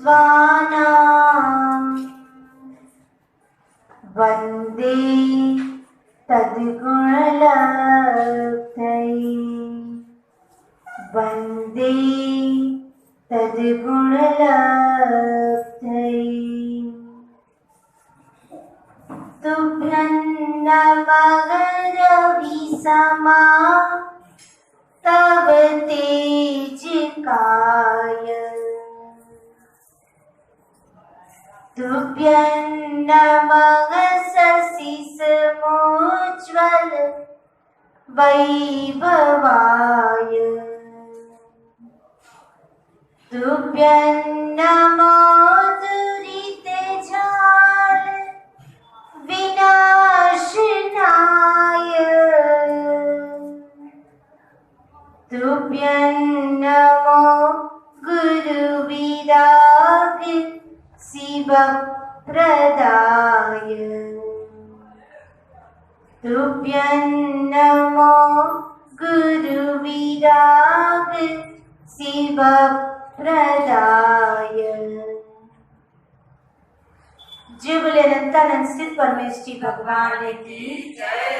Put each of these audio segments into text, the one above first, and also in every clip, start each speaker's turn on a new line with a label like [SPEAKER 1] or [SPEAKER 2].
[SPEAKER 1] स्वानां वन्दे तद्गुणलब्धये वन्दे तद्गुणलब्धये तुभ्यं नमः रविसमा तव तेजकाय तुभ्यं नमः शशिसमोज्ज्वल वैभवाय तुभ्यं नमो दुरितजाल विनाशनाय तुभ्यं नमो गुरुविराग शिवप्रदाय तुभ्यं नमो गुरुविराग शिवप्रदाय। जय बोले अनंतानंद स्थित परमेष्ठी भगवान की जय।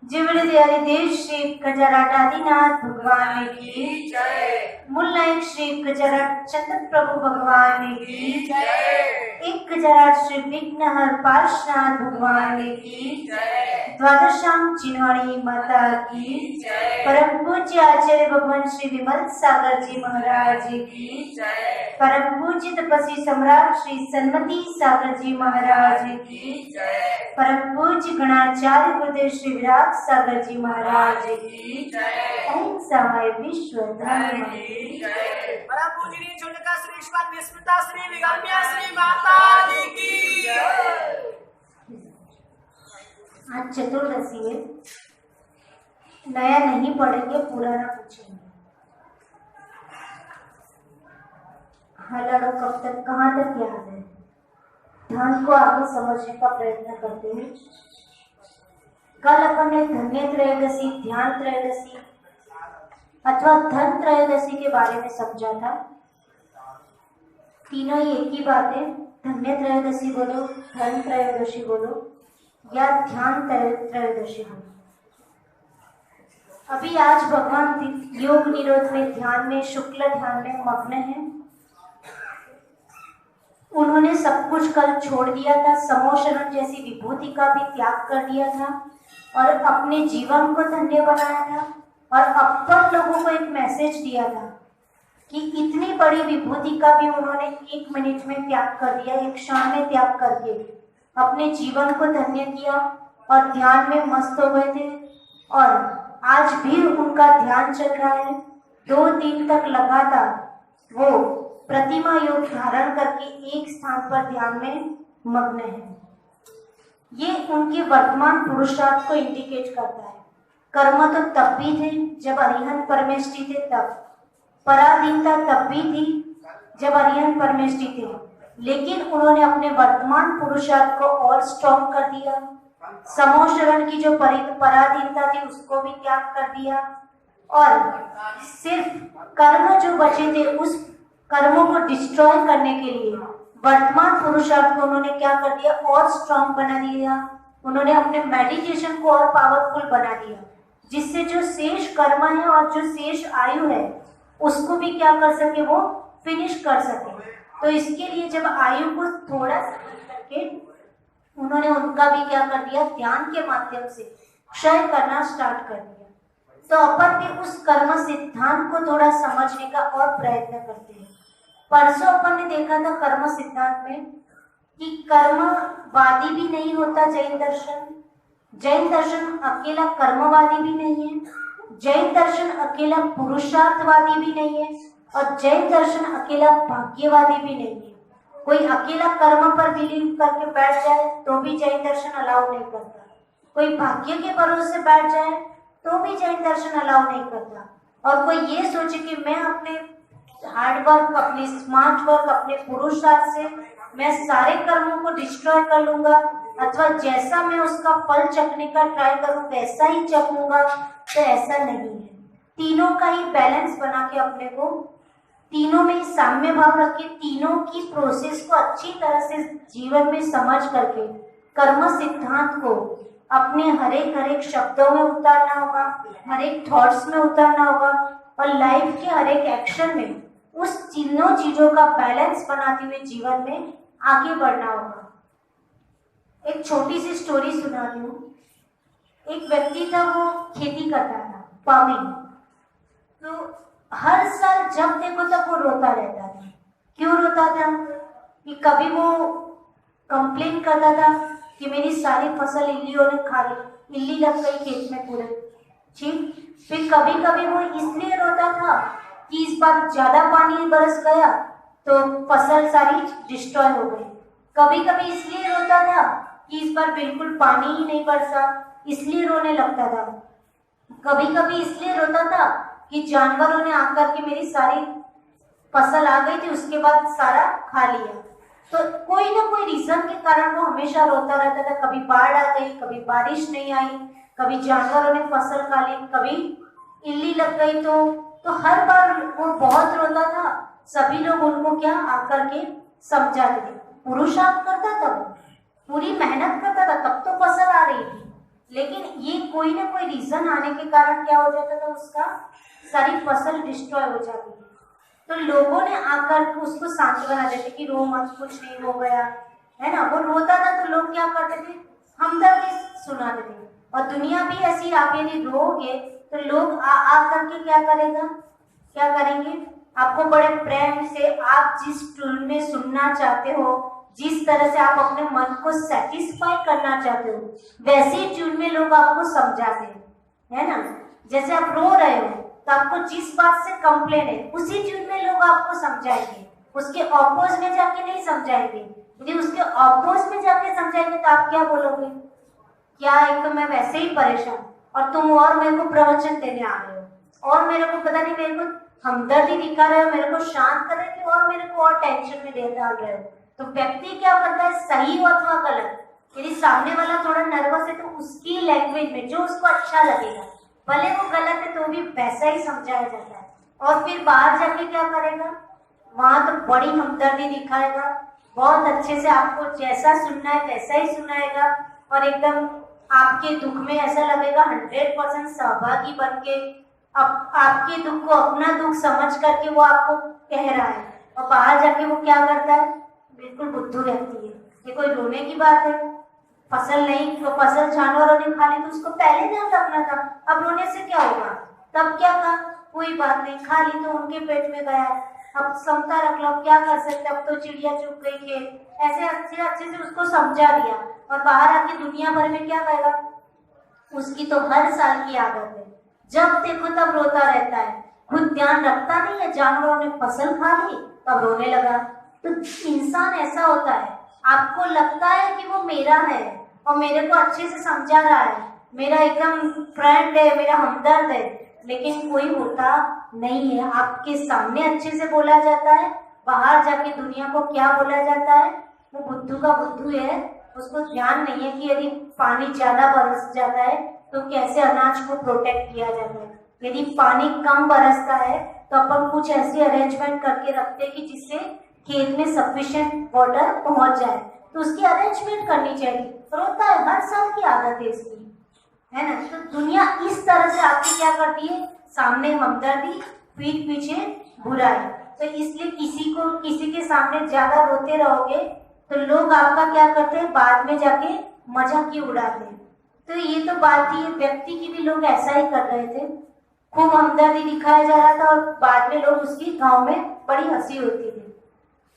[SPEAKER 1] जय बोले दयाली देव श्री गजाराट आदिनाथ भगवान की जय। मूल नायक श्री गजाराट चंद्र प्रभु भगवान की जय। एक गजाराट श्री विघ्नहर पार्श्वनाथ भगवान की जय। द्वादशांग चिन्हवाणी माता की जय। परम पूज्य आचार्य भगवान श्री विमल सागर जी महाराज की जय। परम पूज्य तपस्वी सम्राट श्री सन्मति सागर जी महाराज की जय। परम पूज्य गणाचार्य गुरुदेव श्री विराट सागर जी महाराज की जय। अहिंसामय विश्व धर्म की जय।
[SPEAKER 2] परम पूजनीय छोटका श्री ईश्वर विस्मृता श्री विगम्या श्री माता जी की जय।
[SPEAKER 1] आज चतुर्दशी है, नया नहीं पढ़ेंगे, पुराना पूछेंगे। हालांकि कब तक कहाँ तक याद है, ध्यान को आगे समझने का प्रयत्न करते हैं। कल अपन ने धन्य त्रयोदशी, ध्यान त्रयोदशी अथवा धन त्रयोदशी के बारे में समझा था। तीनों ही एक ही बात है, धन्य त्रयोदशी बोलो, धन त्रयोदशी बोलो या ध्यान त्रयोदशी बोलो। अभी आज भगवान योग निरोध में, ध्यान में, शुक्ल ध्यान में मग्न है। उन्होंने सब कुछ कल छोड़ दिया था, समोशरण जैसी विभूति का भी त्याग कर दिया था और अपने जीवन को धन्य बनाया था और अपन लोगों को एक मैसेज दिया था कि इतनी बड़ी विभूति का भी उन्होंने 1 मिनट में त्याग कर दिया, एक क्षण में त्याग करके अपने जीवन को धन्य किया और ध्यान में मस्त हो गए थे। और आज भी उनका ध्यान चल रहा है। 2 दिन तक लगातार वो प्रतिमा योग धारण करके एक स्थान पर ध्यान में मग्न है। ये उनके वर्तमान पुरुषार्थ को इंडिकेट करता है। कर्म तो तब भी थे जब अरिहंत परमेष्ठी थे, तब पराधीनता तब भी थी जब अरिहंत परमेष्ठी थे, लेकिन उन्होंने अपने वर्तमान पुरुषार्थ को और स्ट्रॉन्ग कर दिया। समोशरण की जो पराधीनता थी उसको भी त्याग कर दिया और सिर्फ कर्म जो बचे थे उस कर्मों को डिस्ट्रॉय करने के लिए वर्तमान पुरुषार्थ को उन्होंने क्या कर दिया, और स्ट्रॉन्ग बना दिया। उन्होंने अपने मेडिटेशन को और पावरफुल बना दिया, जिससे जो शेष कर्म है और जो शेष आयु है उसको भी क्या कर सके, वो फिनिश कर सके। तो इसके लिए जब आयु को थोड़ा करके उन्होंने उनका भी क्या कर दिया, ध्यान के माध्यम से क्षय करना स्टार्ट कर दिया। तो अपन भी उस कर्म सिद्धांत को थोड़ा समझने का और प्रयत्न करते हैं। परसों अपन ने देखा था कर्म सिद्धांत में कि कर्मवादी भी नहीं होता जैन दर्शन। जैन दर्शन अकेला कर्मवादी भी नहीं है, जैन दर्शन अकेला पुरुषार्थवादी भी नहीं है और जैन दर्शन अकेला भाग्यवादी भी नहीं है। कोई अकेला कर्म पर बिलीव करके बैठ जाए तो भी जैन दर्शन अलाउ नहीं करता, कोई भाग्य के भरोसे बैठ जाए तो भी जैन दर्शन अलाउ नहीं करता, और कोई ये सोचे कि मैं अपने हार्ड वर्क, अपने स्मार्ट वर्क, अपने पुरुषार्थ से मैं सारे कर्मों को डिस्ट्रॉय कर लूंगा अथवा जैसा मैं उसका फल चखने का ट्राई करूं वैसा ही चखूंगा, तो ऐसा नहीं है। तीनों का ही बैलेंस बना के अपने को तीनों में साम्य भाव रख के तीनों की प्रोसेस को अच्छी तरह से जीवन में समझ करके कर्म सिद्धांत को अपने हर एक शब्दों में उतारना होगा, हर एक थॉट्स में उतारना होगा और लाइफ के हर एक एक्शन में उस तीनों चीजों का बैलेंस बनाते हुए जीवन में आगे बढ़ना होगा। एक छोटी सी स्टोरी सुना दूं। एक व्यक्ति था, वो खेती करता था, फार्मिंग। तो हर साल जब देखो तब वो रोता रहता था। क्यों रोता था? कि कभी वो कंप्लेन करता था कि मेरी सारी फसल इल्लियों ने खा ली, इल्ली लग गई खेत में पूरे। ठीक। फिर कभी कभी वो इसलिए रोता था कि इस बार ज्यादा पानी बरस गया तो फसल सारी डिस्ट्रॉय हो गई। कभी कभी इसलिए रोता था कि इस बार बिल्कुल पानी ही नहीं बरसा, इसलिए रोने लगता था। कभी कभी इसलिए रोता था कि जानवरों ने आकर के मेरी सारी फसल आ गई थी, उसके बाद सारा खा लिया। तो कोई ना कोई रीजन के कारण वो हमेशा रोता रहता था। कभी बाढ़ आ गई, कभी बारिश नहीं आई, कभी जानवरों ने फसल खा ली, कभी इल्ली लग गई। तो हर बार वो बहुत रोता था। सभी लोग उनको क्या आकर के समझाते थे। पुरुषार्थ करता था, वो पूरी मेहनत करता था, तब तो फसल आ रही थी। लेकिन ये कोई ना कोई रीजन आने के कारण क्या हो जाता था, उसका सारी फसल डिस्ट्रॉय हो जाती थी। तो लोगों ने आकर उसको सांत्वना देते कि रो मत, कुछ नहीं हो गया, है ना। वो रोता था तो लोग क्या करते थे, हमदर्दी सुनाते थे। और दुनिया भी ऐसी, आप यदि रोगे तो लोग आ करके क्या करेंगे, आपको बड़े प्रेम से, आप जिस टून में सुनना चाहते हो, जिस तरह से आप अपने मन को सेटिस्फाई करना चाहते हो, वैसी ट्यून में लोग आपको समझाते हैं, है ना। जैसे आप रो रहे हो तो आपको जिस बात से कंप्लेन है, उसी ट्यून में लोग आपको समझाएंगे, उसके ऑपोज में जाके नहीं समझाएंगे। यदि उसके ऑपोज में जाके समझाएंगे तो आप क्या बोलोगे, क्या एक तो मैं वैसे ही परेशान और तुम और मेरे को प्रवचन देने आ रहे हो और मेरे को पता नहीं, मेरे को हमदर्दी दिखा रहे हो, मेरे को शांत कर रहे हो और मेरे को और टेंशन में डाल रहे हो। तो व्यक्ति क्या करता है, सही हो अथवा गलत, यदि सामने वाला थोड़ा नर्वस है तो उसकी लैंग्वेज में जो उसको अच्छा लगेगा, भले वो गलत है तो भी वैसा ही समझाया जाता है। और फिर बाहर जाके क्या करेगा, वहां तो बड़ी हमदर्दी दिखाएगा, बहुत अच्छे से आपको जैसा सुनना है वैसा ही सुनाएगा और एकदम आपके दुख में ऐसा लगेगा 100% सहभागी बन के आपके दुख को अपना दुख समझ करके वो आपको कह रहा है। और बाहर जाके वो क्या करता है, बिल्कुल बुद्धू व्यक्ति है। ये कोई रोने की बात है? फसल नहीं, तो फसल जानवरों ने खा ली तो उसको पहले ध्यान रखना था, अब रोने से क्या होगा। तब क्या कहा, कोई बात नहीं, खा ली तो उनके पेट में गया, अब समता रख लो, क्या कर सकते, अब तो चिड़िया चुग गई खेत। ऐसे अच्छे से उसको समझा दिया और बाहर आके दुनिया भर में क्या कहेगा, उसकी तो हर साल की आदत है, जब देखो तब रोता रहता है, खुद ध्यान रखता नहीं है, जानवरों ने फसल खा ली तब रोने लगा। तो इंसान ऐसा होता है, आपको लगता है कि वो मेरा है और मेरे को अच्छे से समझा रहा है, मेरा एकदम फ्रेंड है, मेरा हमदर्द है, लेकिन कोई होता नहीं है। आपके सामने अच्छे से बोला जाता है, बाहर जाके दुनिया को क्या बोला जाता है, वो बुद्धू का बुद्धू है, उसको ध्यान नहीं है कि यदि पानी ज्यादा बरस जाता है तो कैसे अनाज को प्रोटेक्ट किया जाता है। यदि पानी कम बरसता है तो अपन कुछ ऐसी अरेंजमेंट करके रखते हैं कि जिससे खेत में सफिशिएंट वाटर पहुंच जाए, तो उसकी अरेंजमेंट करनी चाहिए। रोता है, हर साल की आदत है इसकी, है ना। तो दुनिया इस तरह से आपकी क्या करती है, सामने हमदर्दी, पीठ पीछे बुराई। तो इसलिए किसी के सामने ज्यादा रोते रहोगे तो लोग आपका क्या करते हैं, बाद में जाके मजाक ही उड़ाते हैं। तो ये तो बात ही, व्यक्ति की भी लोग ऐसा ही कर रहे थे, खूब हमदर्दी दिखाया जा रहा था और बाद में लोग उसकी गांव में बड़ी हंसी होती थी।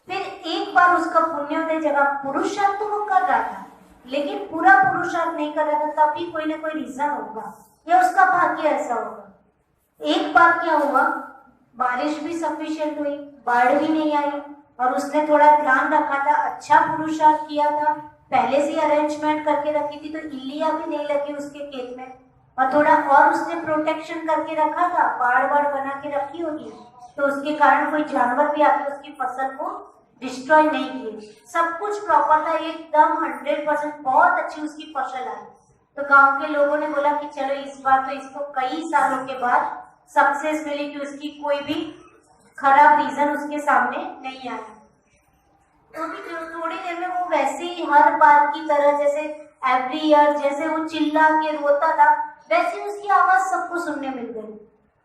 [SPEAKER 1] फिर एक बार उसका पुण्योदय जगह, पुरुषार्थ तो वो कर रहा था लेकिन पूरा पुरुषार्थ नहीं कर रहा था, तभी कोई ना कोई रीजन होगा या उसका भाग्य ऐसा होगा। एक बार क्या हुआ, बारिश भी सफिशिएंट हुई, बाढ़ भी नहीं आई और उसने थोड़ा ध्यान रखा था, अच्छा पुरुषार्थ किया था, पहले से अरेंजमेंट करके रखी थी तो इल्लियां भी नहीं लगी उसके खेत में, और थोड़ा और उसने प्रोटेक्शन करके रखा था, बाड़ बना के रखी होगी तो उसके कारण कोई जानवर भी आके उसकी फसल को डिस्ट्रॉय नहीं किए। सब कुछ प्रॉपर था, एकदम 100%, बहुत अच्छी उसकी फसल आई। तो गांव के लोगों ने बोला कि चलो इस बार तो इसको कई सालों के बाद सक्सेस मिली कि उसकी कोई भी खराब रीजन उसके सामने नहीं आया। तो भी थोड़ी देर में वो वैसे ही हर बार की तरह जैसे एवरी ईयर जैसे वो चिल्ला के रोता था वैसे उसकी आवाज सबको सुनने मिल गई।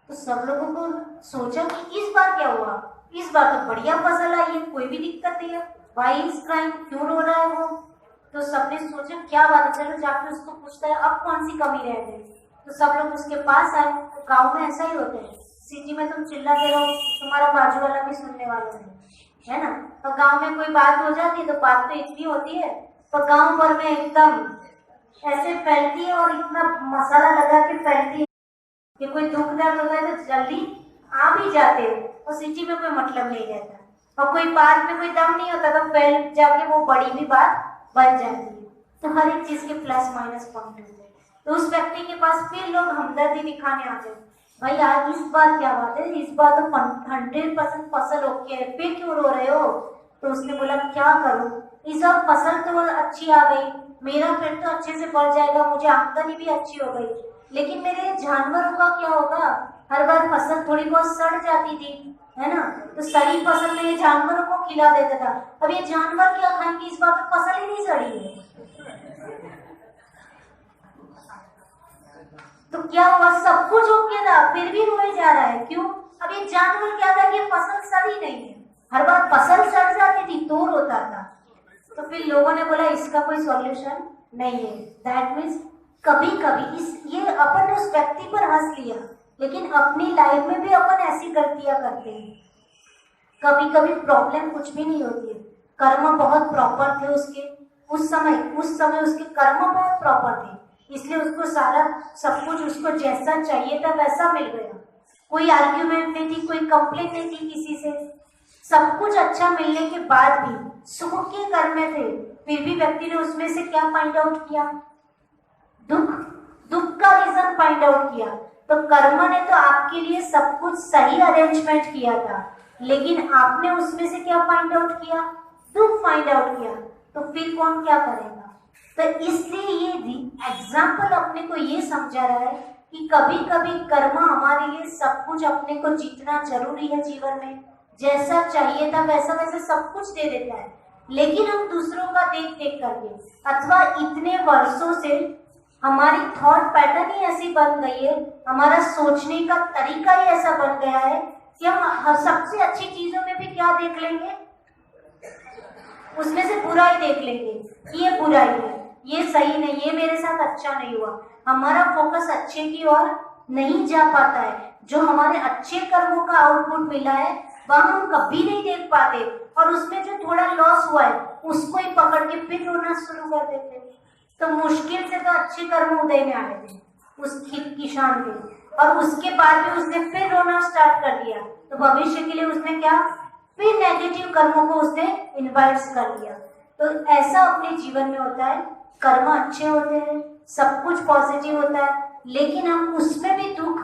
[SPEAKER 1] तो सब लोगों को सोचा कि इस बार क्या हुआ, इस बार तो बढ़िया फसल आई है, कोई भी दिक्कत नहीं है, व्हाई इज क्राइंग, क्यों रो रहा है वो। तो सबने सोचा क्या बात है, चलो जाके उसको पूछता है अब कौन सी कमी रह गई। तो सब लोग उसके पास आए। तो गाँव में ऐसा ही होता है, सिटी में तुम चिल्लाते रहो तुम्हारा बाजू वाला भी सुनने वाला नहीं है ना। तो गांव में कोई बात हो जाती है तो बात तो इतनी होती है तो गांव भर में एकदम ऐसे फैलती है और इतना मसाला लगा के फैलती है कि कोई दुख दर्द होता है तो जल्दी आ भी जाते हैं और सिटी में कोई मतलब नहीं रहता। और कोई बात में कोई दम नहीं होता तो फैल जाके वो बड़ी भी बात बन जाती है। तो हर एक चीज के प्लस माइनस पॉइंट होते हैं। तो उस व्यक्ति के पास फिर लोग हमदर्दी दिखाने आते हैं, भाई यार इस बार क्या बात है, इस बार तो 100% फसल ओके है, फिर क्यों रो रहे हो। तो उसने बोला क्या करूं, इस बार फसल तो अच्छी आ गई, मेरा पेट तो अच्छे से बढ़ जाएगा, मुझे आमदनी भी अच्छी हो गई, लेकिन मेरे जानवरों का क्या होगा। हर बार फसल थोड़ी बहुत सड़ जाती थी है ना, तो सड़ी फसल में ये जानवरों को खिला देता था, अब ये जानवर क्या खाएंगे, इस बार तो फसल ही नहीं सड़ी है। तो क्या हुआ, सब कुछ ओके था फिर भी रोए जा रहा है, क्यों। अब ये जानवर क्या था कि फसल सड़ी नहीं है, हर बार फसल सड़ जाती थी तो रोता था। तो फिर लोगों ने बोला इसका कोई सॉल्यूशन नहीं है। दैट मीन्स कभी कभी ये अपन उस व्यक्ति पर हंस लिया लेकिन अपनी लाइफ में भी अपन ऐसी गलतियां करते हैं। कभी कभी प्रॉब्लम कुछ भी नहीं होती है, कर्म बहुत प्रॉपर थे उसके, उस समय उसके कर्म बहुत प्रॉपर थे, इसलिए उसको सारा सब कुछ उसको जैसा चाहिए था वैसा मिल गया। कोई आर्ग्यूमेंट नहीं थी, कोई कंप्लेंट नहीं थी किसी से, सब कुछ अच्छा मिलने के बाद भी सुख के कर्म में थे, फिर भी व्यक्ति ने उसमें से क्या फाइंड आउट किया, दुख का रीजन फाइंड आउट किया। तो कर्म ने तो आपके लिए सब कुछ सही अरेंजमेंट किया था, लेकिन आपने उसमें से क्या फाइंड आउट किया, दुख फाइंड आउट किया। तो फिर कौन क्या करेगा। तो इसलिए ये एग्जाम्पल अपने को ये समझा रहा है कि कभी कभी कर्म हमारे लिए सब कुछ अपने को जीतना जरूरी है जीवन में, जैसा चाहिए था वैसा वैसा सब कुछ दे देता है, लेकिन हम दूसरों का देख देख करके अथवा इतने वर्षों से हमारी थॉट पैटर्न ही ऐसी बन गई है, हमारा सोचने का तरीका ही ऐसा बन गया है कि हम सबसे अच्छी चीजों में भी क्या देख लेंगे, उसमें से बुराई देख लेंगे कि ये बुराई है, ये सही नहीं, ये मेरे साथ अच्छा नहीं हुआ। हमारा फोकस अच्छे की ओर नहीं जा पाता है, जो हमारे अच्छे कर्मों का आउटपुट मिला है वह हम कभी नहीं देख पाते, और उसमें जो थोड़ा लॉस हुआ है उसको ही पकड़ के फिर रोना शुरू कर देते हैं। तो मुश्किल से तो अच्छे कर्म उदय में आए थे उस किसान के, और उसके बाद भी उसने फिर रोना स्टार्ट कर दिया, तो भविष्य के लिए उसने क्या, फिर नेगेटिव कर्मों को उसने इन्वाइट्स कर लिया। तो ऐसा अपने जीवन में होता है, कर्म अच्छे होते हैं, सब कुछ पॉजिटिव होता है, लेकिन हम उसमें भी दुख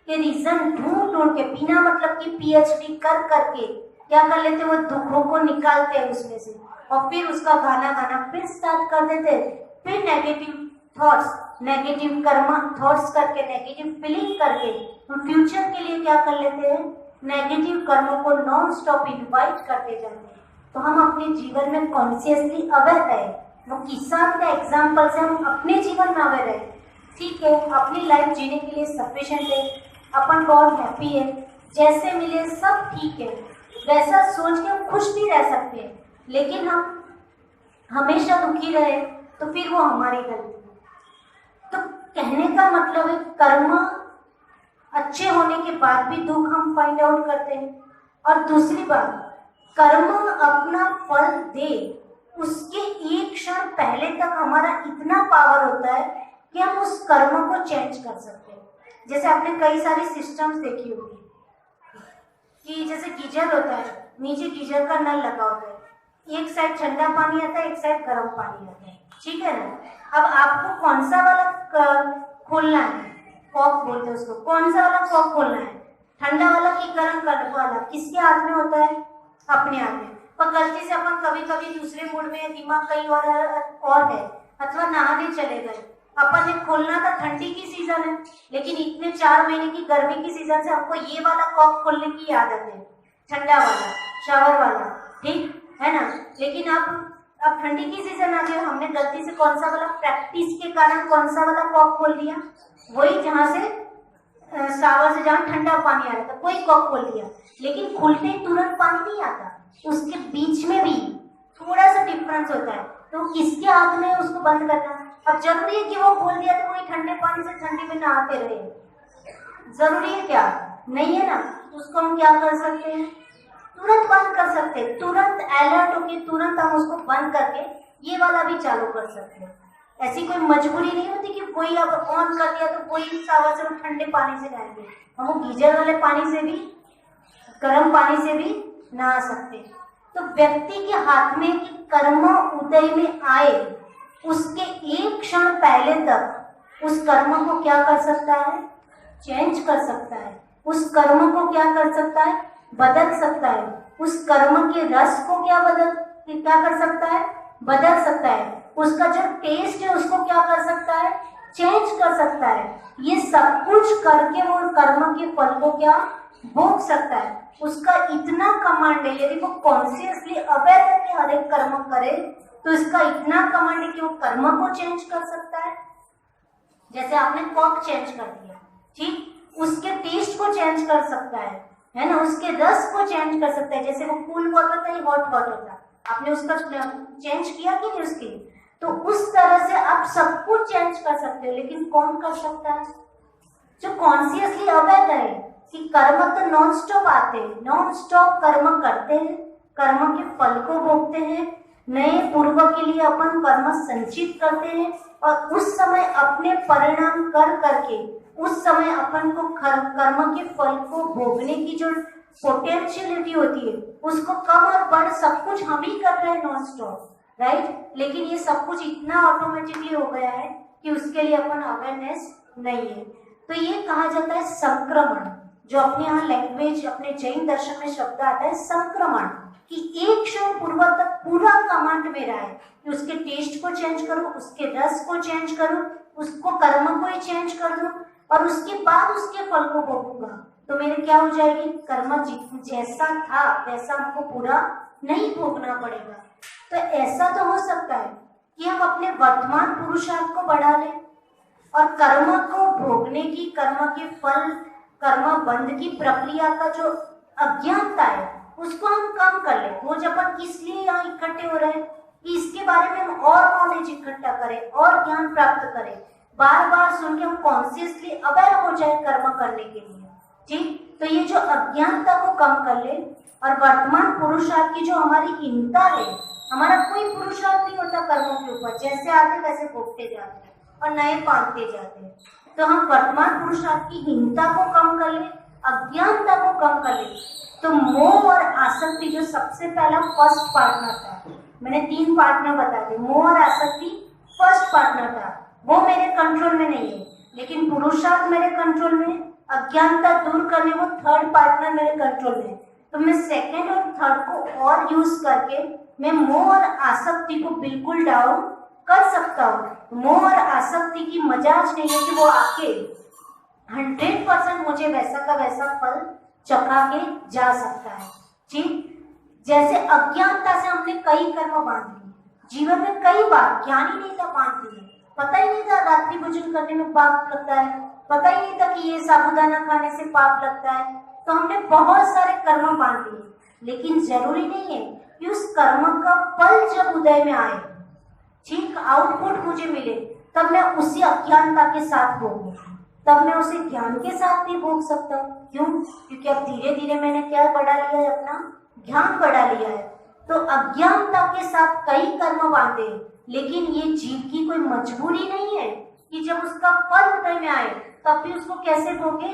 [SPEAKER 1] के रीजन ढूंढ के बिना मतलब की पीएचडी कर करके क्या कर लेते, वो दुखों को निकालते हैं उसमें से, और फिर उसका गाना फिर स्टार्ट कर देते, फिर नेगेटिव थॉट्स, नेगेटिव कर्म थॉट्स करके, नेगेटिव फीलिंग करके हम फ्यूचर के लिए क्या कर लेते हैं, नेगेटिव कर्मों को नॉन स्टॉप इन्वाइट करते जाते हैं। तो हम अपने जीवन में कॉन्शियसली अवेयर रहे, वो किसान का एग्जाम्पल से हम अपने जीवन में अवेयर रहे, ठीक है, अपनी लाइफ जीने के लिए सफिशिएंट है, अपन बहुत हैप्पी है, जैसे मिले सब ठीक है, वैसा सोच के हम खुश भी रह सकते हैं, लेकिन हम हमेशा दुखी रहे तो फिर वो हमारी गलती है। तो कहने का मतलब है कर्म अच्छे होने के बाद भी दुख हम फाइंड आउट करते हैं, और दूसरी बात, कर्म अपना फल दे उसके एक क्षण पहले तक हमारा इतना पावर होता है कि हम उस कर्म को चेंज कर सकते हैं। जैसे आपने कई सारी सिस्टम्स देखी होगी कि जैसे गीजर होता है, नीचे गीजर का नल लगा होता है, एक साइड ठंडा पानी आता है, एक साइड गर्म पानी आता है, ठीक है ना। अब आपको कौन सा वाला खोलना है, कॉक बोलते हैं उसको, कौन सा वाला कॉक खोलना है, ठंडा वाला कि गर्म वाला, किसके हाथ में होता है, अपने हाथ में। पर गलती से अपन कभी कभी दूसरे मूड में, दिमाग कहीं और है, अथवा नहाने चले गए, अपन ने खोलना था, ठंडी की सीजन है, लेकिन इतने 4 महीने की गर्मी की सीजन से हमको ये वाला कॉक खोलने की आदत है, ठंडा वाला, शावर वाला, ठीक है ना। लेकिन अब ठंडी की सीजन आ गई, हमने गलती से कौन सा वाला, प्रैक्टिस के कारण कौन सा वाला कॉक खोल दिया, वही जहां से शावर से जहां ठंडा पानी आ रहा था कोई कॉक खोल दिया। लेकिन खुलते ही तुरंत पानी नहीं आता, उसके बीच में भी थोड़ा सा डिफरेंस होता है, तो किसके हाथ में उसको बंद करना। अब जरूरी है कि वो खोल दिया तो वही ठंडे पानी से ठंडी में नहाते रहे, जरूरी है क्या, नहीं है ना। उसको हम क्या कर सकते हैं, तुरंत बंद कर सकते हैं, तुरंत अलर्ट होके तुरंत हम उसको बंद करके ये वाला भी चालू कर सकते हैं। ऐसी कोई मजबूरी नहीं होती कि कोई अब ऑन कर दिया तो कोई शावर से हम ठंडे पानी से नहाएंगे, हम वो गीजर वाले पानी से भी, गर्म पानी से भी नहा सकते हैं। तो व्यक्ति के हाथ में कि कर्म उदय में आए उसके एक क्षण पहले तक उस कर्म को क्या कर सकता है, चेंज कर सकता है, उस कर्म को क्या कर सकता है, बदल सकता है, उस कर्म के रस को क्या कर सकता है, बदल सकता है, उसका जो टेस्ट है उसको क्या कर सकता है, चेंज कर सकता है। ये सब कुछ करके वो कर्म के फल को क्या भोग सकता है। उसका इतना कमांड है, यदि वो कॉन्शियसली अवेयर है कि हर एक कर्म करे तो इसका इतना कमांड है कि वो कर्म को चेंज कर सकता है। जैसे आपने कॉक चेंज कर दिया, ठीक, उसके टेस्ट को चेंज कर सकता है ना, उसके रस को चेंज कर सकता है। जैसे वो कूल वाटर था, हॉट वाटर था, आपने उसका चेंज किया कि नहीं उसके, तो उस तरह से आप सब कुछ चेंज कर सकते हो। लेकिन कौन कर सकता है, जो कॉन्शियसली अवेयर है कि कर्म तो नॉन स्टॉप आते हैं, नॉन स्टॉप कर्म करते हैं, कर्म के फल को भोगते हैं, नए पूर्व के लिए अपन कर्म संचित करते हैं, और उस समय अपने परिणाम कर करके उस समय अपन को कर्म के फल को भोगने की जो पोटेंशियलिटी होती है उसको कम और बढ़ सब कुछ हम ही कर रहे हैं नॉन स्टॉप, राइट। लेकिन ये सब कुछ इतना ऑटोमेटिकली हो गया है कि उसके लिए अपन अवेयरनेस नहीं है। तो ये कहा जाता है संक्रमण, जो अपने यहाँ लैंग्वेज, अपने जैन दर्शन में शब्द आता है संक्रमण, कि एक क्षण पूर्व तक पूरा कमांड मेरा है कि उसके टेस्ट को चेंज करूं, उसके रस को चेंज करूं, उसको कर्म को ही चेंज कर दूं, और उसके बाद उसके फल को भोगूंगा। तो मेरे क्या हो जाएगी, कर्म जैसा था वैसा हमको पूरा नहीं भोगना पड़ेगा। तो ऐसा तो हो सकता है कि हम अपने वर्तमान पुरुषार्थ को बढ़ा लें और कर्म को भोगने की, कर्म के फल, कर्म बंध की प्रक्रिया का जो अज्ञानता है उसको हम कम कर ले। रोज अपन किस लिए यहाँ इकट्ठे हो रहे हैं कि इसके बारे में हम और नॉलेज इकट्ठा करें और ज्ञान प्राप्त करें, बार बार सुन के हम कॉन्शियसली अवेयर हो जाए कर्म करने के लिए, ठीक। तो ये जो अज्ञानता को कम कर ले और वर्तमान पुरुषार्थ की जो हमारी हीनता है, हमारा कोई पुरुषार्थ नहीं होता कर्मों के ऊपर, जैसे आते वैसे भोगते जाते हैं और नए पालते जाते हैं। तो हम वर्तमान पुरुषार्थ की हीनता को कम कर ले, अज्ञानता को कम कर ले। तो मोह और आसक्ति जो सबसे पहला फर्स्ट पार्टनर था, मैंने 3 पार्टनर बता दिए, मोह और आसक्ति फर्स्ट पार्टनर था, वो मेरे कंट्रोल में नहीं है। लेकिन पुरुषार्थ मेरे कंट्रोल में, अज्ञानता दूर करने वो थर्ड पार्टनर मेरे कंट्रोल में। तो मैं सेकंड और थर्ड को और यूज करके मैं मोह और आसक्ति को बिल्कुल डाउन कर सकता हूँ। मोह और आसक्ति की मजाज नहीं है कि वो आके 100% मुझे वैसा का वैसा फल चखा के जा सकता है, ठीक। जैसे अज्ञानता से हमने कई कर्म बांध लिए, जीवन में कई बार ज्ञान ही नहीं था, बांध लिए, पता ही नहीं था रात्रि भोजन करने में पाप लगता है, पता ही नहीं था कि ये साबूदाना खाने से पाप लगता है, तो हमने बहुत सारे कर्म बांध लिए। लेकिन जरूरी नहीं है कि उस कर्म का फल जब उदय में आए, ठीक, आउटपुट मुझे मिले, तब मैं उसी अज्ञानता के साथ भोगूं, तब मैं उसे ज्ञान के साथ भी भोग सकता हूँ। क्यों? क्योंकि अब धीरे धीरे मैंने क्या बढ़ा लिया है, अपना ज्ञान बढ़ा लिया है। तो अज्ञानता के साथ कई कर्म बांधे, लेकिन ये जीव की कोई मजबूरी नहीं है कि जब उसका फल उदय में आए तब भी उसको कैसे भोगे,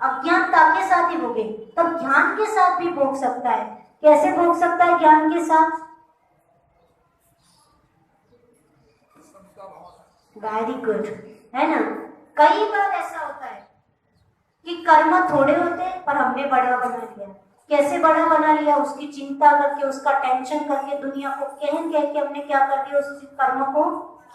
[SPEAKER 1] अज्ञानता के साथ ही भोगे। तब ज्ञान के साथ भी भोग सकता है। कैसे भोग सकता है ज्ञान के साथ? वेरी गुड, है ना। कई बार ऐसा होता है कि कर्म थोड़े होते हैं पर हमने बड़ा बना लिया। कैसे बड़ा बना लिया? उसकी चिंता करके, उसका टेंशन करके, दुनिया को कह के हमने क्या कर दिया, उस कर्म को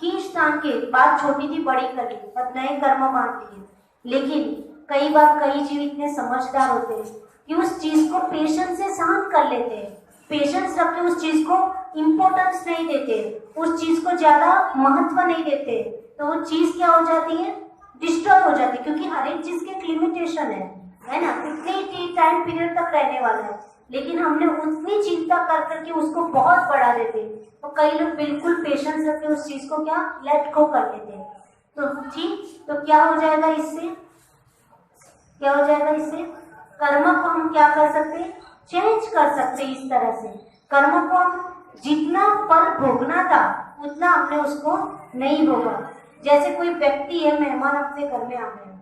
[SPEAKER 1] खींच तान के, बात छोटी थी बड़ी कर ली और नए कर्म बांध लिए। लेकिन कई बार कई जीव इतने समझदार होते हैं कि उस चीज को पेशेंस से सहन कर लेते हैं, पेशेंस रख के उस चीज को इम्पोर्टेंस नहीं देते, उस चीज को ज्यादा महत्व नहीं देते, तो वो चीज क्या हो जाती है, डिस्ट्रॉय हो जाती है। क्योंकि हर एक चीज की एक लिमिटेशन है ना, उतने ही टाइम पीरियड तक रहने वाला है, लेकिन हमने उतनी चिंता कर करके उसको बहुत बढ़ा देते हैं। तो कई लोग बिल्कुल पेशेंस रख के उस चीज को क्या लेट गो कर लेते हैं। तो ठीक, तो क्या हो जाएगा इससे, क्या हो जाएगा इससे, कर्म को हम क्या कर सकते हैं, चेंज कर सकते हैं। इस तरह से कर्म को हम जितना फल भोगना था उतना हमने उसको नहीं भोगा। जैसे कोई व्यक्ति है, मेहमान अपने घर में आ गए,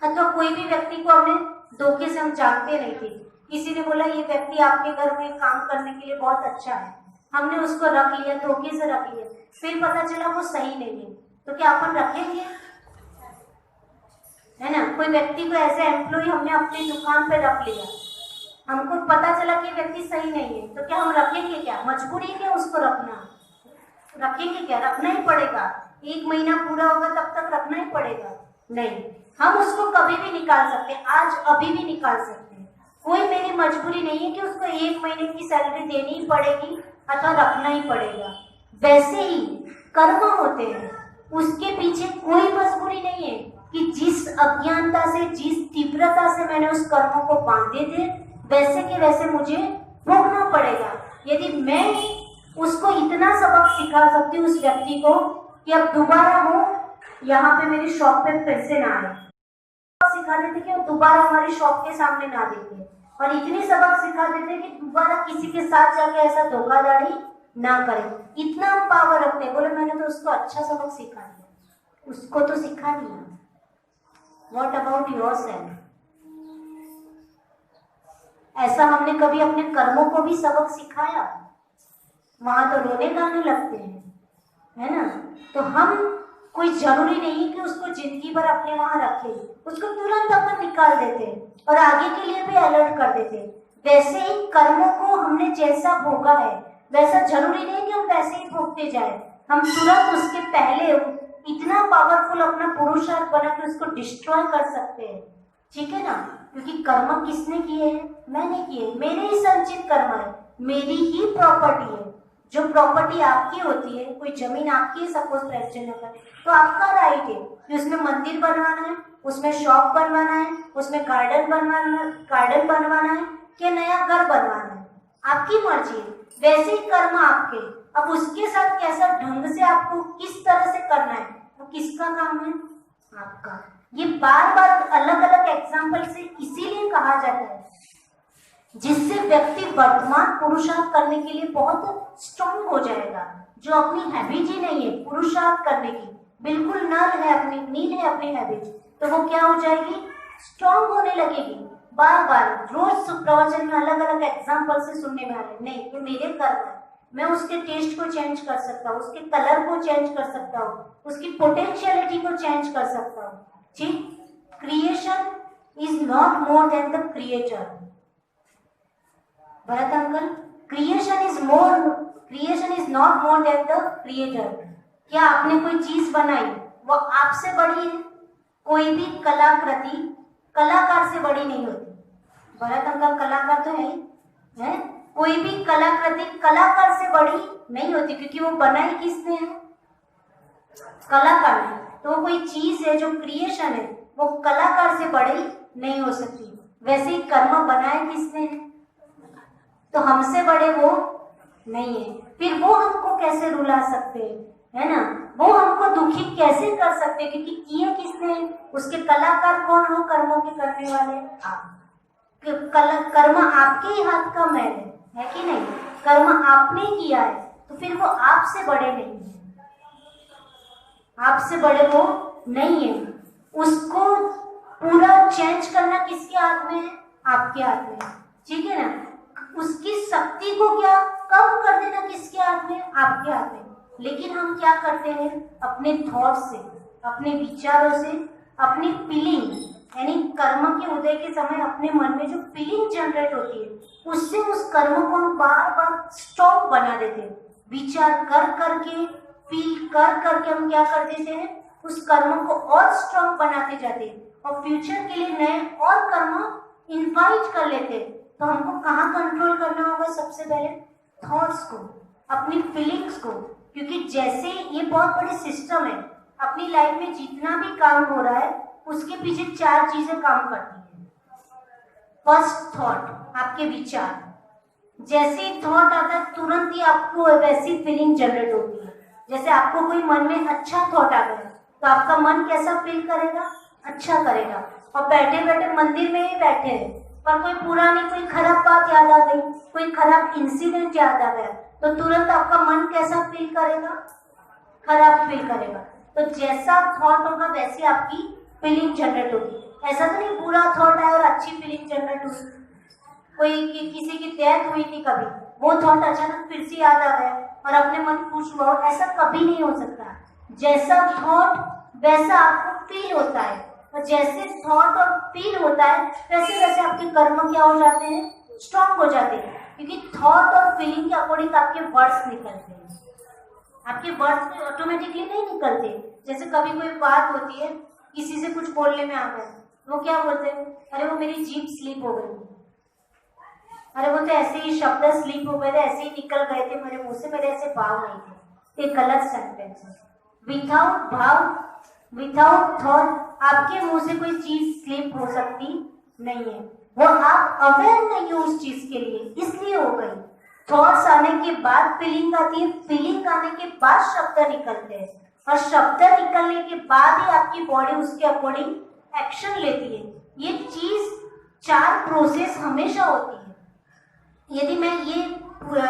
[SPEAKER 1] अथवा कोई भी व्यक्ति को हमने धोखे से हम जानते नहीं थे, किसी ने बोला ये व्यक्ति आपके घर में काम करने के लिए बहुत अच्छा है, हमने उसको रख लिया, धोखे से रख लिया, फिर पता चला वो सही नहीं है, तो क्या अपन रखेंगे, है ना। कोई व्यक्ति को ऐसे एम्प्लॉय हमने अपनी दुकान पे रख लिया, हमको पता चला कि व्यक्ति सही नहीं है, तो क्या हम रखेंगे, क्या मजबूरी है क्या उसको रखना, रखेंगे क्या, रखना ही पड़ेगा। 1 महीना पूरा होगा तब तक रखना ही पड़ेगा, नहीं, हम उसको कभी भी निकाल सकते हैं, आज अभी भी निकाल सकते हैं। कोई मेरी मजबूरी नहीं है कि उसको 1 महीने की सैलरी देनी ही पड़ेगी अथवा रखना ही पड़ेगा। वैसे ही कर्म होते हैं, उसके पीछे कोई मजबूरी नहीं है कि जिस अज्ञानता से, जिस तीव्रता से मैंने उस कर्म को बांधे थे, वैसे के वैसे मुझे भोगना पड़ेगा। यदि मैं उसको इतना सबक सिखा सकती हूँ उस व्यक्ति को कि अब दोबारा वो यहाँ पे मेरी शॉप पे फिर से ना आए, सिखा देते कि वो दोबारा हमारी शॉप के सामने ना देखे, और इतनी सबक सिखा देते कि दोबारा किसी के साथ जाके ऐसा धोखाधड़ी ना करे। इतना हम पावर रखते हैं। बोले मैंने तो उसको अच्छा सबक सिखा दिया, उसको तो सिखा दिया, व्हाट अबाउट योरसेल्फ। ऐसा हमने कभी अपने कर्मों को भी सबक सिखाया? वहां तो रोने गाने लगते हैं, है ना। तो हम, कोई जरूरी नहीं कि उसको जिंदगी भर अपने वहां रखे, उसको तुरंत अपन निकाल देते और आगे के लिए भी अलर्ट कर देते। वैसे ही कर्मों को हमने जैसा भोगा है वैसा जरूरी नहीं कि हम वैसे ही भोगते जाए, हम तुरंत उसके पहले इतना पावरफुल अपना पुरुषार्थ बना के उसको डिस्ट्रॉय कर सकते हैं, ठीक है ना। क्योंकि कर्म किसने किए हैं? मैंने किए, मेरे ही संचित कर्म है, मेरी ही प्रॉपर्टी है। जो प्रॉपर्टी आपकी होती है, कोई जमीन आपकी है सपोज नगर, तो आपका राइट है कि उसमें मंदिर बनवाना है, उसमें शॉप बनवाना है, उसमें गार्डन बनवाना है कि नया घर बनवाना है, आपकी मर्जी है। वैसे ही कर्म आपके, अब उसके साथ कैसा ढंग से आपको किस तरह से करना है वो किसका काम है? आपका। ये बार बार अलग अलग एग्जाम्पल से इसीलिए कहा जाता है जिससे व्यक्ति वर्तमान पुरुषार्थ करने के लिए बहुत स्ट्रॉन्ग हो जाएगा। जो अपनी हैबिट ही नहीं है पुरुषार्थ करने की, बिल्कुल नील है अपनी हैबिट, तो वो क्या हो जाएगी? स्ट्रॉन्ग होने लगेगी। बार बार रोज प्रवचन में अलग अलग एग्जाम्पल से सुनने में आ रहे, नहीं ये मेरे कर्म है, मैं उसके टेस्ट को चेंज कर सकता हूँ, उसके कलर को चेंज कर सकता हूँ, उसकी पोटेंशियलिटी को चेंज कर सकता हूँ। ठीक, creation is not more than the creator. Bharat uncle, creation is not more than the creator. क्या आपने कोई चीज बनाई वो आपसे बड़ी है? कोई भी कलाकृति कलाकार से बड़ी नहीं होती। भरत अंकल कोई तो है, कोई भी कलाकृति कलाकार से बड़ी नहीं होती, क्योंकि वो बनाई किसने है? कलाकार ने। तो वो कोई चीज है जो क्रिएशन है, वो कलाकार से बड़ी नहीं हो सकती। वैसे ही कर्म बनाए किसने है? तो हमसे बड़े वो नहीं है। फिर वो हमको कैसे रुला सकते हैं, है ना? वो हमको दुखी कैसे कर सकते हैं? क्योंकि किए किसने? उसके कलाकार कौन हो? कर्मों के करने वाले आप। कर्म आपके ही हाथ का मैल है कि नहीं? कर्म आपने किया है, तो फिर वो आपसे बड़े नहीं है, आपसे बड़े वो नहीं है। उसको पूरा चेंज करना किसके हाथ में है? आपके हाथ में, ठीक है ना। उसकी शक्ति को क्या कम कर देना किसके हाथ में? आपके हाथ में। लेकिन हम क्या करते हैं? अपने थॉट से, अपने विचारों से, अपनी फीलिंग, यानी कर्म के उदय के समय अपने मन में जो फीलिंग जनरेट होती है उससे उस कर्म को हम बार बार स्टॉप बना देते हैं। विचार कर करके, फील कर करके हम क्या कर देते हैं? उस कर्म को और स्ट्रॉन्ग बनाते जाते हैं और फ्यूचर के लिए नए और कर्म इनवाइट कर लेते, तो हमको कहाँ कंट्रोल करना होगा? सबसे पहले थॉट्स को, अपनी फीलिंग्स को, क्योंकि जैसे ये बहुत बड़ी सिस्टम है, अपनी लाइफ में जितना भी काम हो रहा है उसके पीछे 4 चीजें काम करती हैं। फर्स्ट थॉट, आपके विचार। जैसे ही थॉट आता है तुरंत ही आपको वैसी फीलिंग जनरेट होती है। जैसे आपको कोई मन में अच्छा थॉट आ गया तो आपका मन कैसा फील करेगा? अच्छा करेगा। और बैठे बैठे मंदिर में ही बैठे हैं पर कोई पुरानी कोई खराब बात याद आ गई, कोई खराब इंसिडेंट याद आ गया, तो तुरंत आपका मन कैसा फील करेगा? खराब फील करेगा। तो जैसा थॉट होगा वैसी आपकी फीलिंग जनरेट होगी। ऐसा तो नहीं बुरा थॉट आया और अच्छी फीलिंग जनरेट हुई। कोई किसी की डेथ हुई थी कभी, वो थॉट अचानक फिर से याद आ गया और अपने मन खुश हुआ, ऐसा कभी नहीं हो सकता। जैसा थॉट वैसा आपको फील होता है, और जैसे थॉट और फील होता है वैसे वैसे आपके कर्म क्या हो जाते हैं? स्ट्रॉन्ग हो जाते हैं, क्योंकि थॉट और फीलिंग के अकॉर्डिंग आपके वर्ड्स निकलते हैं। आपके वर्ड्स ऑटोमेटिकली नहीं निकलते। जैसे कभी कोई बात होती है, किसी से कुछ बोलने में आ गया, वो क्या बोलते हैं? अरे वो मेरी जीभ स्लिप हो गई, अरे वो तो ऐसे ही शब्द स्लिप हो गए थे, ऐसे ही निकल गए थे मेरे मुंह से, मेरे ऐसे भाव नहीं थे। ये गलत सेंटेंस है। विदाउट भाव, विदाउट थॉट आपके मुंह से कोई चीज स्लिप हो सकती नहीं है। वो आप अवेयर नहीं हो उस चीज के लिए, इसलिए हो गई। थॉट्स आने के बाद फीलिंग आती है, फीलिंग आने के बाद शब्द निकलते हैं, और शब्द निकलने के बाद ही आपकी बॉडी उसके अकॉर्डिंग एक्शन लेती है। ये चीज 4 प्रोसेस हमेशा होती है। यदि मैं ये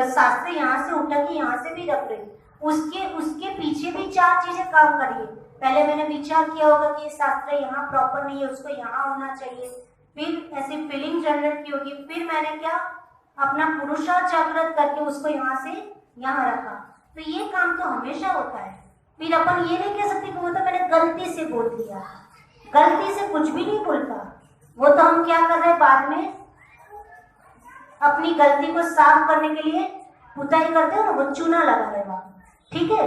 [SPEAKER 1] शास्त्र यहाँ से उठा के यहाँ से भी रख रही, उसके पीछे भी 4 चीजें काम करिए। पहले मैंने विचार किया होगा कि ये शास्त्र यहाँ प्रॉपर नहीं है, उसको यहाँ होना चाहिए, फिर ऐसी फीलिंग जनरेट की होगी, फिर मैंने क्या अपना पुरुषार्थ जागृत करके उसको यहाँ से यहाँ रखा। तो ये काम तो हमेशा होता है। फिर अपन ये नहीं कह सकते कि वो तो मैंने गलती से बोल दिया। गलती से कुछ भी नहीं बोलता, वो तो हम क्या कर रहे हैं बाद में अपनी गलती को साफ करने के लिए पुताई करते हो ना, वो चूना लगा रहे वहां, ठीक है।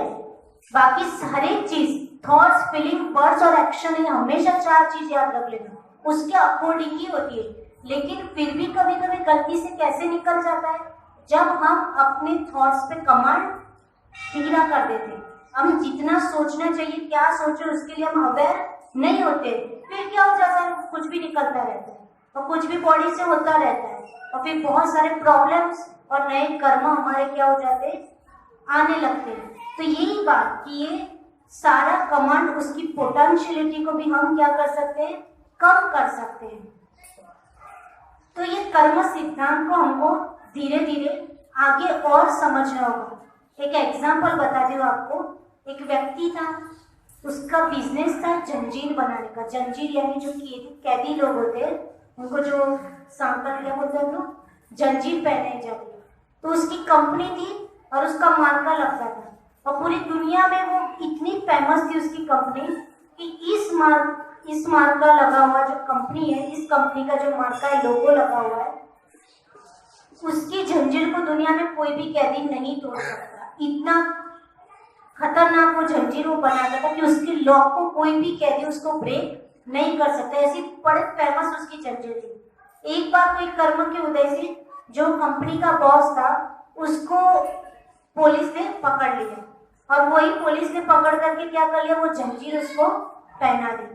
[SPEAKER 1] बाकी हर एक चीज थॉट्स, फीलिंग, वर्ड्स और एक्शन, ये हमेशा 4 चीज याद रख लेना, उसके अकॉर्डिंग ही होती है। लेकिन फिर भी कभी कभी गलती से कैसे निकल जाता है? जब हम अपने थॉट्स पे कमांड धीरा कर देते, हम जितना सोचना चाहिए क्या सोचे उसके लिए हम अवेयर नहीं होते, फिर क्या हो जाता है? कुछ भी निकलता रहता है और कुछ भी बॉडी से होता रहता है, और फिर बहुत सारे प्रॉब्लम्स और नए कर्म हमारे क्या हो जाते हैं? आने लगते हैं। तो यही बात कि ये सारा कमांड, उसकी पोटेंशियलिटी को भी हम क्या कर सकते हैं? कम कर सकते हैं। तो ये कर्म सिद्धांत को हमको धीरे धीरे आगे और समझना होगा। एक एग्जांपल बता दूं आपको। एक व्यक्ति था, उसका बिजनेस था जंजीर बनाने का। जंजीर यानी जो कैदी लोग होते हैं उनको जो सांकल क्या बोलते हैं लोग, जंजीर पहने जाती है। तो उसकी कंपनी थी और उसका मार्का लगता था, और पूरी दुनिया में वो इतनी फेमस थी उसकी कंपनी कि इस मार्का लगा हुआ जो कंपनी है, इस कंपनी का जो मार्का है, लोगो लगा हुआ है, उसकी जंजीर को दुनिया में कोई भी कैदी नहीं तोड़ सकता। इतना खतरनाक वो जंजीर वो बनाता था कि उसके लॉक को कोई भी कैदी उसको ब्रेक नहीं कर सकता। ऐसी बड़े फेमस उसकी जंजीर थी। एक बार कोई कर्म के उदय से जो कंपनी का बॉस था उसको पुलिस ने पकड़ लिया, और वही पुलिस ने पकड़ करके क्या कर लिया? वो जंजीर उसको पहना दी।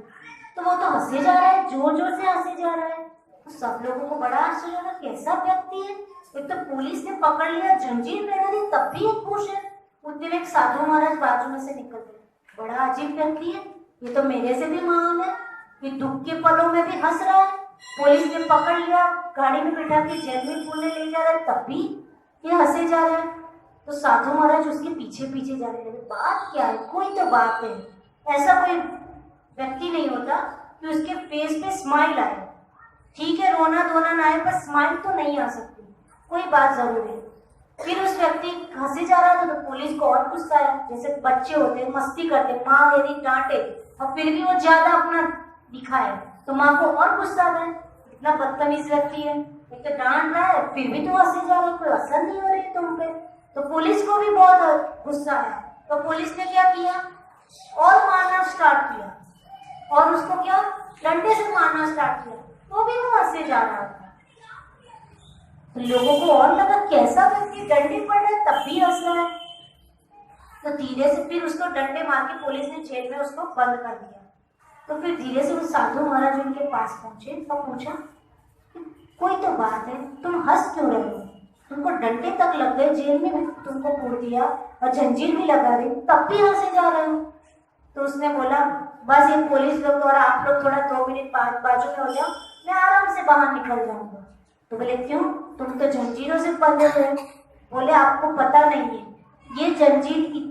[SPEAKER 1] तो वो तो हंसे जा रहा है, जोर जोर से हंसे जा रहा है। तो सब लोगों को बड़ा आश्चर्य लगा, कैसा व्यक्ति है? एक तो पुलिस ने पकड़ लिया, जंजीर पहना दी, तब भी एक खुश है। उतने में एक साधु महाराज बाजू में से निकल गए। बड़ा अजीब व्यक्ति है, ये तो मेरे से भी महान है, ये दुख के पलों में भी हंस रहा है। पुलिस ने पकड़ लिया, गाड़ी में बिठा के जेल में पूरने ले जा रहा है, तब भी ये हंसे जा रहा है। तो साधु महाराज उसके पीछे पीछे जाने लगे। बात क्या है? कोई तो बात है। ऐसा कोई व्यक्ति नहीं होता कि उसके फेस पे स्माइल आए। ठीक है, रोना धोना ना आए, पर स्माइल तो नहीं आ सकती, कोई बात जरूर है। फिर उस व्यक्ति हंसे जा रहा था तो पुलिस को और गुस्सा आया। जैसे बच्चे होते हैं, मस्ती करते, माँ यदि डांटे और फिर भी वो ज्यादा अपना दिखाए तो माँ को और गुस्सा आता है, इतना बदतमीज व्यक्ति है, एक तो डांट रहा है फिर भी तो हंसे जा रहा है, कोई असर नहीं हो रही है तुम पे। तो पुलिस को भी बहुत गुस्सा आया। तो पुलिस ने क्या किया? और मारना स्टार्ट किया, और उसको क्या डंडे से मारना स्टार्ट किया। तो भी वो हंसे जा रहा था। तो लोगों को और लगा कैसा व्यक्ति डंडे पड़ रहा है तब भी हंस रहा है। तो धीरे से फिर उसको डंडे मार के पुलिस ने जेल में उसको बंद कर दिया। तो फिर धीरे से वो साधु महाराज उनके पास पहुंचे और पूछा, कोई तो बात है, तुम हंस क्यों रहे हो? तुमको डंडे तक लग गए, जेल में भी तुमको पूर दिया और जंजीर भी लगा दी, तब भी हंसे जा रहे हो। तो उसने बोला, बस ये पुलिस लोग और आप लोग थोड़ा 2 मिनट बाजू में हो जाओ, मैं आराम से बाहर निकल जाऊंगा। तो बोले क्यों, तुम तो जंजीरों से बंधे हुए। बोले आपको पता नहीं है, ये जंजीर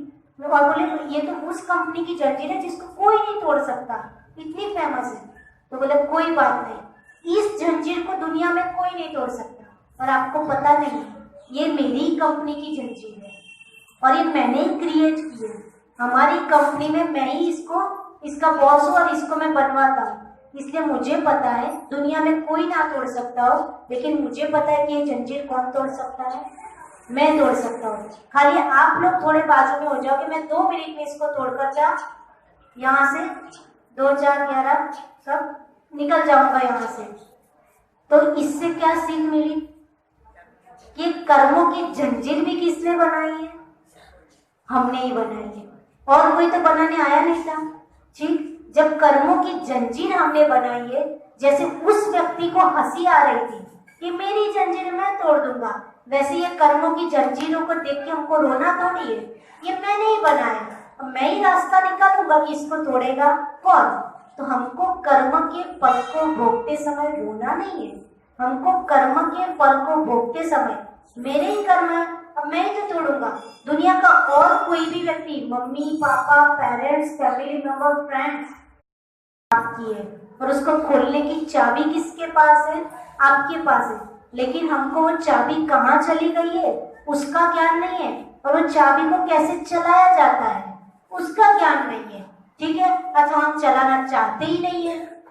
[SPEAKER 1] और बोले ये तो उस कंपनी की जंजीर है जिसको कोई नहीं तोड़ सकता, इतनी फेमस है। तो बोले कोई बात नहीं, इस जंजीर को दुनिया में कोई नहीं तोड़ सकता और आपको पता नहीं ये मेरी कंपनी की जंजीर है और ये मैंने ही क्रिएट की है। हमारी कंपनी में मैं ही इसका बॉस हूँ और इसको मैं बनवाता हूँ, इसलिए मुझे पता है दुनिया में कोई ना तोड़ सकता हो, लेकिन मुझे पता है कि ये जंजीर कौन तोड़ सकता है, मैं तोड़ सकता हूँ। खाली आप लोग थोड़े बाजू में हो जाओगे, मैं 2 मिनट में इसको तोड़कर यहाँ से 2 4 11 सब निकल जाऊंगा यहाँ से। तो इससे क्या सीख मिली कि कर्मों की जंजीर भी किसने बनाई है? हमने ही बनाई है, और कोई तो बनाने आया नहीं था। ठीक, जब कर्मों की जंजीर हमने बनाई है, जैसे उस व्यक्ति को हंसी आ रही थी कि मेरी जंजीर मैं तोड़ दूंगा, वैसे ये कर्मों की जंजीरों को देख के हमको रोना थोड़ी है, ये मैंने ही बनाया, अब मैं ही रास्ता निकालूंगा कि इसको तोड़ेगा कौन। तो हमको कर्म के फल को भोगते समय रोना नहीं है, हमको कर्म के फल को भोगते समय मेरे ही कर्म है, अब मैं ही तो तोड़ूंगा। दुनिया का और कोई भी व्यक्ति, mummy papa parents family member friends आपकी है, और उसको खोलने की चाबी किसके पास है? आपके पास है। लेकिन हमको वो चाबी कहाँ चली गई है उसका ज्ञान नहीं है, और वो चाबी को कैसे चलाया जाता है उसका ज्ञान नहीं है। ठीक है, अथवा हम चलाना चाहते ही नहीं है,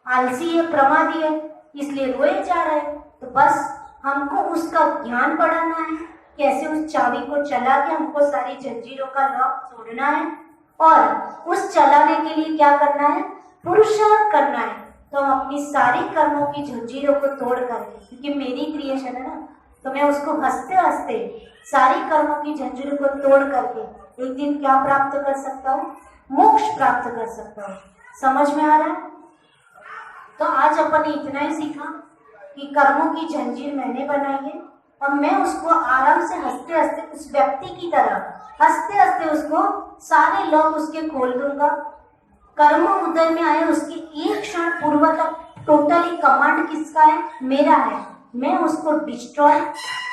[SPEAKER 1] आलसी है, प्रमादी है, इसलिए रोए जा रहे हैं। तो बस हमको उसका ज्ञान बढ़ाना है, कैसे उस चाबी को चला के हमको सारी जंजीरों का लॉक तोड़ना है, और उस चलाने के लिए क्या करना है? पुरुषार्थ करना है। तो हम अपनी सारी कर्मों की जंजीरों को तोड़ करके, क्योंकि मेरी क्रिएशन है ना, तो मैं उसको हंसते हंसते सारी कर्मों की जंजीरों को तोड़ करके एक दिन क्या प्राप्त कर सकता हूँ? मोक्ष प्राप्त कर सकता हूँ। समझ में आ रहा है? तो आज अपन ने इतना ही सीखा कि कर्मों की जंजीर मैंने बनाई है, और मैं उसको आराम से हंसते हंसते उस व्यक्ति की तरह हंसते हंसते उसको सारे लॉक उसके खोल दूंगा। कर्म उदय में आए उसके एक क्षण पूर्व तक टोटली कमांड किसका है? मेरा है। मैं उसको डिस्ट्रॉय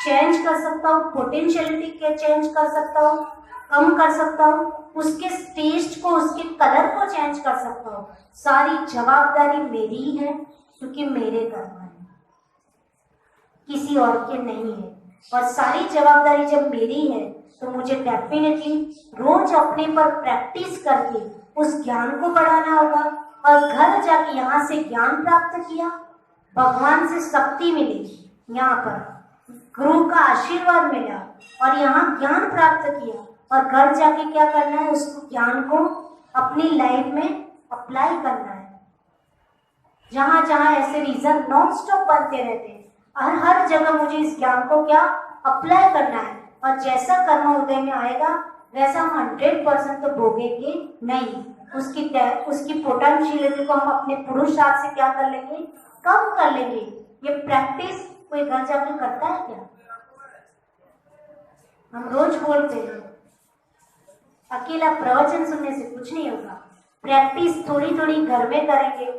[SPEAKER 1] चेंज कर सकता हूँ, पोटेंशियलिटी के चेंज कर सकता हूँ, कम कर सकता हूँ, उसके टेस्ट को उसके कलर को चेंज कर सकता हूँ। सारी जवाबदारी मेरी ही है, क्योंकि मेरे कर्म है, किसी और के नहीं है। और सारी जवाबदारी जब मेरी है तो मुझे डेफिनेटली रोज अपने पर प्रैक्टिस करके उस ज्ञान को बढ़ाना होगा, और घर जाके यहाँ से ज्ञान प्राप्त किया, भगवान से शक्ति मिली, यहाँ पर गुरु का आशीर्वाद मिला, और यहाँ ज्ञान प्राप्त किया, और घर जाके क्या करना है? उस ज्ञान को अपनी लाइफ में अप्लाई करना है। जहाँ जहाँ ऐसे रीजन नॉन स्टॉप बनते रहते हैं, हर जगह मुझे इस ज्ञान को क्या अप्लाई करना है, और जैसा कर्म उदय में आएगा वैसा हम 100% तो भोगेंगे नहीं, उसकी पोटेंशियलिटी को हम अपने पुरुषार्थ से क्या कर लेंगे? कम कर लेंगे। ये प्रैक्टिस कोई घर जाकर करता है क्या? हम रोज बोलते हैं, अकेला प्रवचन सुनने से कुछ नहीं होगा, प्रैक्टिस थोड़ी थोड़ी घर में करेंगे,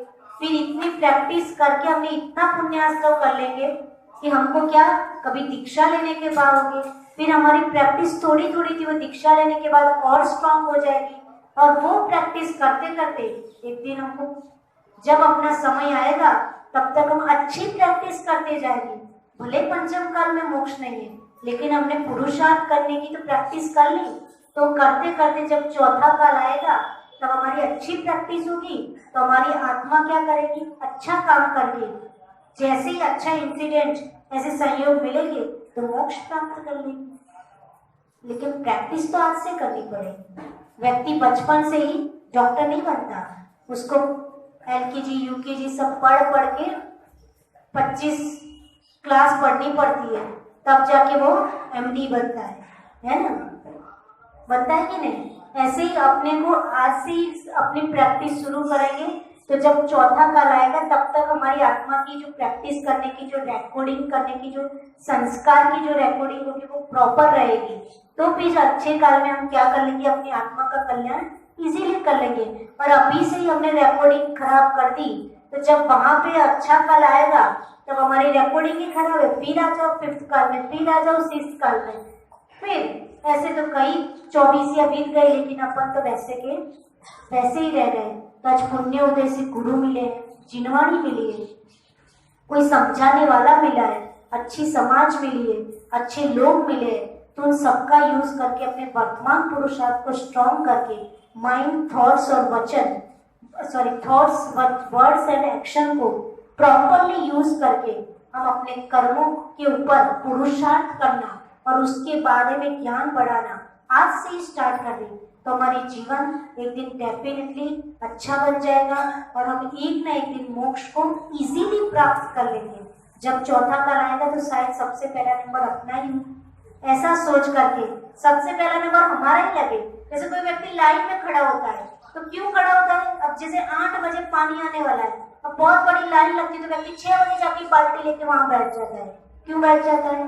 [SPEAKER 1] फिर इतनी प्रैक्टिस करके हमने इतना पुण्यास्त्र कर लेंगे कि हमको क्या कभी दीक्षा लेने के पाओगे, फिर हमारी प्रैक्टिस थोड़ी थोड़ी थी, वो दीक्षा लेने के बाद और स्ट्रांग हो जाएगी, और वो प्रैक्टिस करते करते एक दिन हमको जब अपना समय आएगा तब तक हम अच्छी प्रैक्टिस करते जाएंगे। भले पंचम काल में मोक्ष नहीं है, लेकिन हमने पुरुषार्थ करने की तो प्रैक्टिस कर ली, तो करते करते जब चौथा काल आएगा तब हमारी अच्छी प्रैक्टिस होगी, तो हमारी आत्मा क्या करेगी? अच्छा काम करके, जैसे ही अच्छा इंसिडेंट ऐसे सहयोग मिलेंगे तो मोक्ष प्राप्त कर लेंगे। लेकिन प्रैक्टिस तो आज से करनी पड़ेगी। व्यक्ति बचपन से ही डॉक्टर नहीं बनता, उसको LKG UKG सब पढ़ के 25 क्लास पढ़नी पड़ती है, तब जाके वो MD बनता है ना? बनता है कि नहीं? ऐसे ही अपने को आज से ही अपनी प्रैक्टिस शुरू करेंगे तो जब चौथा काल आएगा तब तक हमारी आत्मा की जो प्रैक्टिस करने की, जो रिकॉर्डिंग करने की, जो संस्कार की जो रिकॉर्डिंग होगी वो प्रॉपर रहेगी। तो फिर अच्छे काल में हम क्या कर लेंगे, अपनी आत्मा का कल्याण इजीली कर लेंगे। और अभी से ही हमने रिकॉर्डिंग खराब कर दी तो जब वहां पे अच्छा काल आएगा तब हमारी रिकॉर्डिंग ही खराब है, फिर आ जाओ 5th काल में, फिर आ जाओ 6th काल में। फिर ऐसे तो कई 24 या बीत गए, लेकिन अपन तो वैसे के वैसे ही रह गए। तो आज पुण्य उदय से गुरु मिले, जिनवाणी मिली है, कोई समझाने वाला मिला है, अच्छी समाज मिली है, अच्छे लोग मिले हैं। तो उन सबका यूज करके अपने वर्तमान पुरुषार्थ को स्ट्रॉन्ग करके माइंड, थॉट्स और वचन, थॉट्स, वर्ड्स एंड एक्शन को प्रॉपरली यूज करके हम अपने कर्मों के ऊपर पुरुषार्थ करना और उसके बारे में ज्ञान बढ़ाना आज से ही स्टार्ट कर दें तो हमारी जीवन एक दिन डेफिनेटली अच्छा बन जाएगा और हम एक ना एक दिन मोक्ष को इजीली प्राप्त कर लेंगे। जब चौथा काल आएगा तो शायद सबसे पहला नंबर अपना ही, ऐसा सोच करके सबसे पहला नंबर हमारा ही लगे। जैसे कोई व्यक्ति लाइन में खड़ा होता है तो क्यों खड़ा होता है? अब जैसे 8 बजे पानी आने वाला है, अब बहुत बड़ी लाइन लगती है तो व्यक्ति 6 बजे जाके बाल्टी लेके वहां बैठ जाता है। क्यों बैठ जाता है?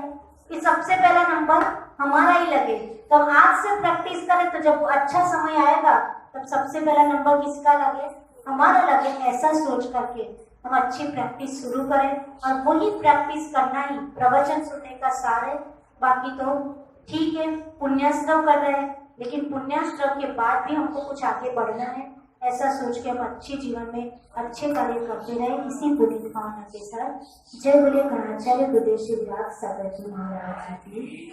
[SPEAKER 1] कि सबसे पहला नंबर हमारा ही लगे। तो हम आज से प्रैक्टिस करें तो जब अच्छा समय आएगा तब सबसे पहला नंबर किसका लगे? हमारा लगे। ऐसा सोच करके हम अच्छी प्रैक्टिस शुरू करें और वही प्रैक्टिस करना ही प्रवचन सुनने का सार है। बाकी तो ठीक है, पुण्याश्रम कर रहे हैं, लेकिन पुण्याश्रम के बाद भी हमको कुछ आगे बढ़ना है। ऐसा सोच के हम अच्छे जीवन में अच्छे कार्य करते रहे इसी पुनीत भावना के साथ। जय बोले गणाचार्य गुरुदेव श्री व्यास सागर जी महाराज जी की।